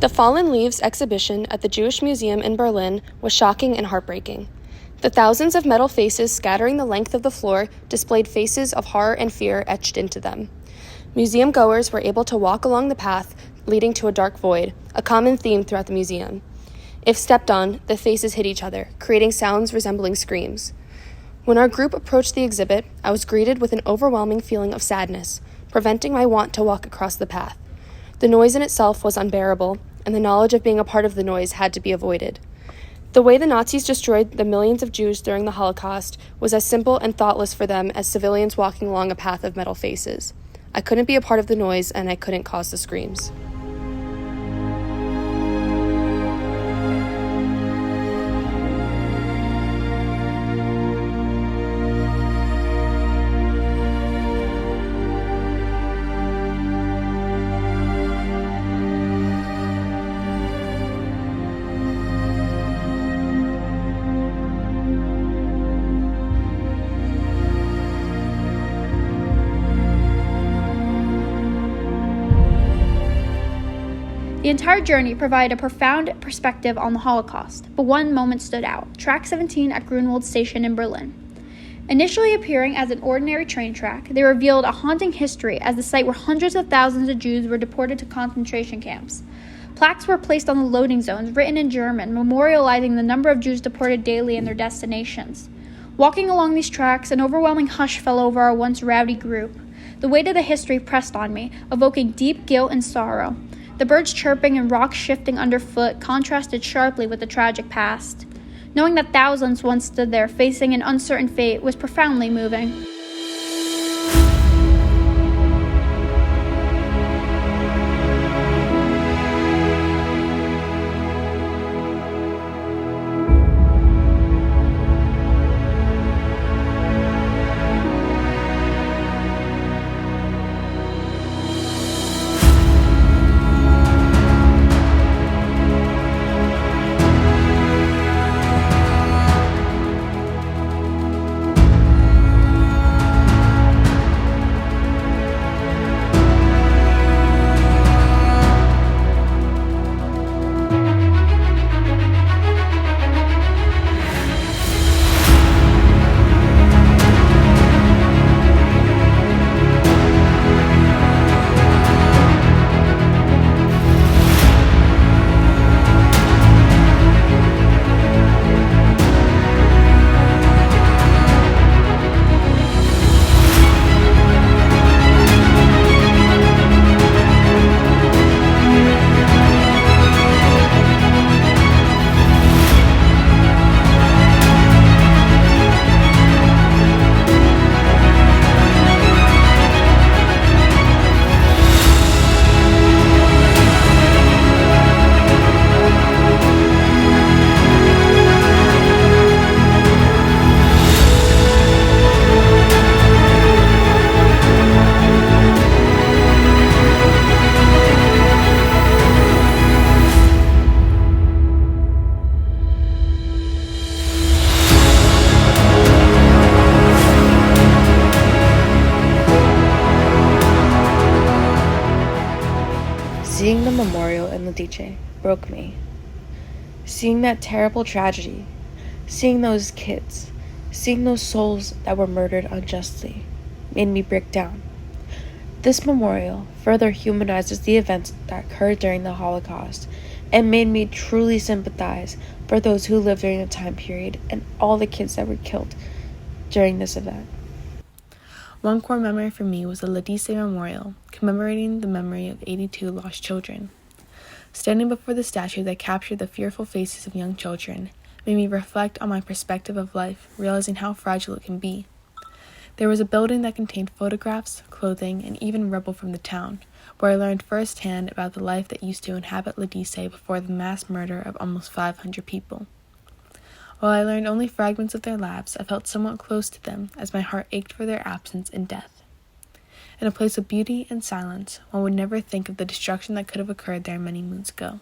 The Fallen Leaves exhibition at the Jewish Museum in Berlin was shocking and heartbreaking. The thousands of metal faces scattering the length of the floor displayed faces of horror and fear etched into them. Museum goers were able to walk along the path leading to a dark void, a common theme throughout the museum. If stepped on, the faces hit each other, creating sounds resembling screams. When our group approached the exhibit, I was greeted with an overwhelming feeling of sadness, preventing my want to walk across the path. The noise in itself was unbearable, and the knowledge of being a part of the noise had to be avoided. The way the Nazis destroyed the millions of Jews during the Holocaust was as simple and thoughtless for them as civilians walking along a path of metal faces. I couldn't be a part of the noise, and I couldn't cause the screams. The entire journey provided a profound perspective on the Holocaust, but one moment stood out: Track 17 at Grunwald Station in Berlin. Initially appearing as an ordinary train track, they revealed a haunting history as the site where hundreds of thousands of Jews were deported to concentration camps. Plaques were placed on the loading zones, written in German, memorializing the number of Jews deported daily and their destinations. Walking along these tracks, an overwhelming hush fell over our once rowdy group. The weight of the history pressed on me, evoking deep guilt and sorrow. The birds chirping and rocks shifting underfoot contrasted sharply with the tragic past. Knowing that thousands once stood there facing an uncertain fate was profoundly moving. Seeing the memorial in Lidice broke me. Seeing that terrible tragedy, seeing those kids, seeing those souls that were murdered unjustly, made me break down. This memorial further humanizes the events that occurred during the Holocaust and made me truly sympathize for those who lived during the time period and all the kids that were killed during this event. One core memory for me was the Lidice Memorial, commemorating the memory of 82 lost children. Standing before the statue that captured the fearful faces of young children made me reflect on my perspective of life, realizing how fragile it can be. There was a building that contained photographs, clothing, and even rubble from the town, where I learned firsthand about the life that used to inhabit Lidice before the mass murder of almost 500 people. While I learned only fragments of their lives, I felt somewhat close to them as my heart ached for their absence and death. In a place of beauty and silence, one would never think of the destruction that could have occurred there many moons ago.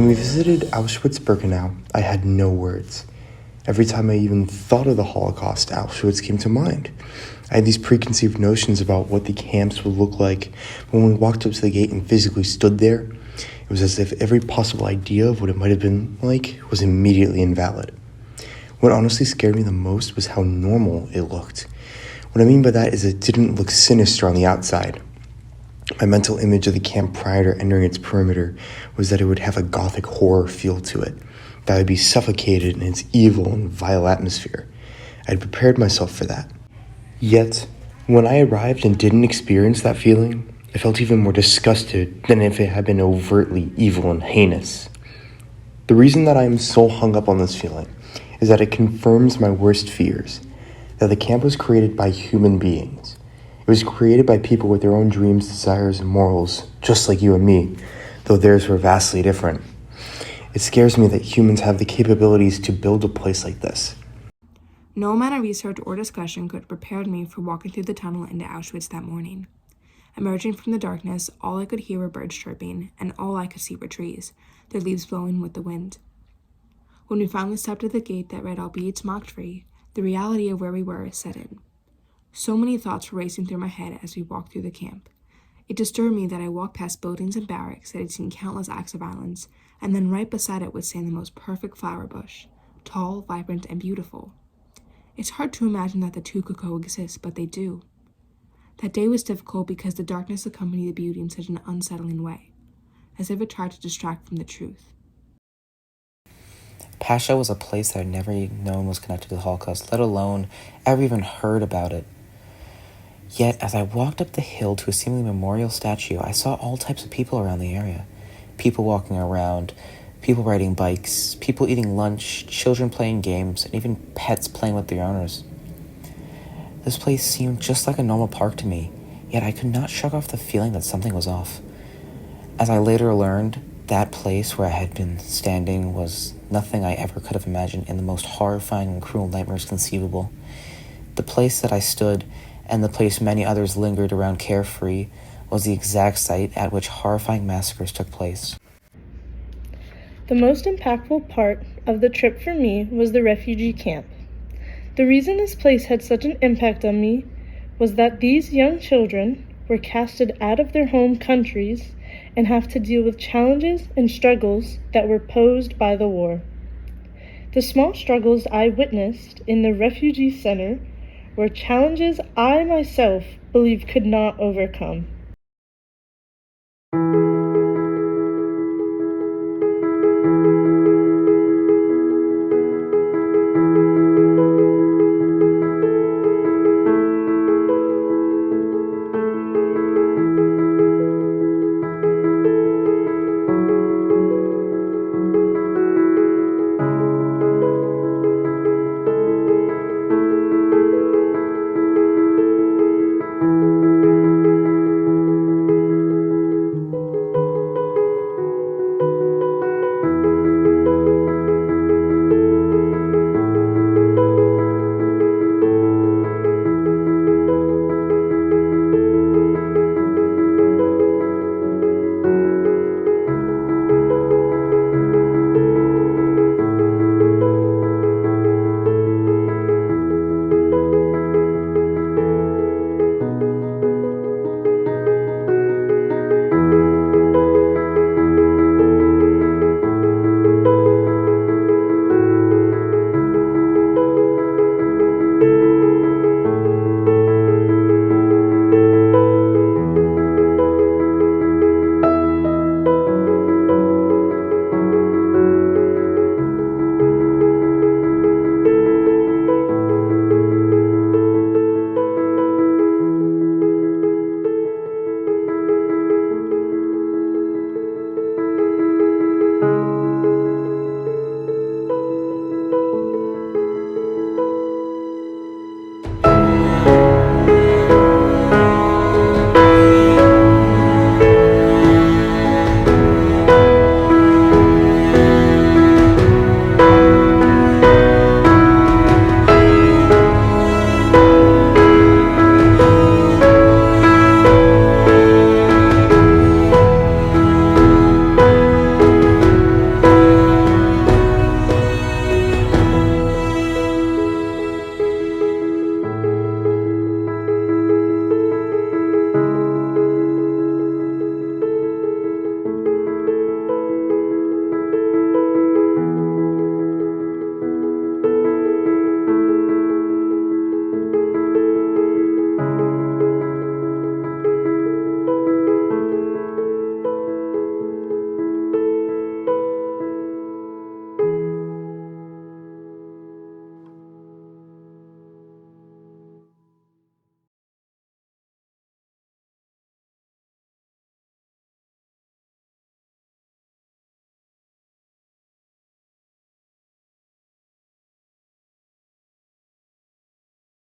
When we visited Auschwitz-Birkenau, I had no words. Every time I even thought of the Holocaust, Auschwitz came to mind. I had these preconceived notions about what the camps would look like, but when we walked up to the gate and physically stood there, it was as if every possible idea of what it might have been like was immediately invalid. What honestly scared me the most was how normal it looked. What I mean by that is it didn't look sinister on the outside. My mental image of the camp prior to entering its perimeter was that it would have a gothic horror feel to it, that I would be suffocated in its evil and vile atmosphere. I had prepared myself for that. Yet, when I arrived and didn't experience that feeling, I felt even more disgusted than if it had been overtly evil and heinous. The reason that I am so hung up on this feeling is that it confirms my worst fears, that the camp was created by human beings. It was created by people with their own dreams, desires, and morals, just like you and me, though theirs were vastly different. It scares me that humans have the capabilities to build a place like this. No amount of research or discussion could have prepared me for walking through the tunnel into Auschwitz that morning. Emerging from the darkness, all I could hear were birds chirping, and all I could see were trees, their leaves blowing with the wind. When we finally stepped at the gate that read albeit smock-free, the reality of where we were set in. So many thoughts were racing through my head as we walked through the camp. It disturbed me that I walked past buildings and barracks that had seen countless acts of violence, and then right beside it would stand the most perfect flower bush, tall, vibrant, and beautiful. It's hard to imagine that the two could coexist, but they do. That day was difficult because the darkness accompanied the beauty in such an unsettling way, as if it tried to distract from the truth. Pasha was a place that I'd never known was connected to the Holocaust, let alone ever even heard about it. Yet, as I walked up the hill to a seemingly memorial statue, I saw all types of people around the area. People walking around, people riding bikes, people eating lunch, children playing games, and even pets playing with their owners. This place seemed just like a normal park to me, yet I could not shrug off the feeling that something was off. As I later learned, that place where I had been standing was nothing I ever could have imagined in the most horrifying and cruel nightmares conceivable. The place that I stood, and the place many others lingered around carefree, was the exact site at which horrifying massacres took place. The most impactful part of the trip for me was the refugee camp. The reason this place had such an impact on me was that these young children were casted out of their home countries and have to deal with challenges and struggles that were posed by the war. The small struggles I witnessed in the refugee center were challenges I myself believe could not overcome.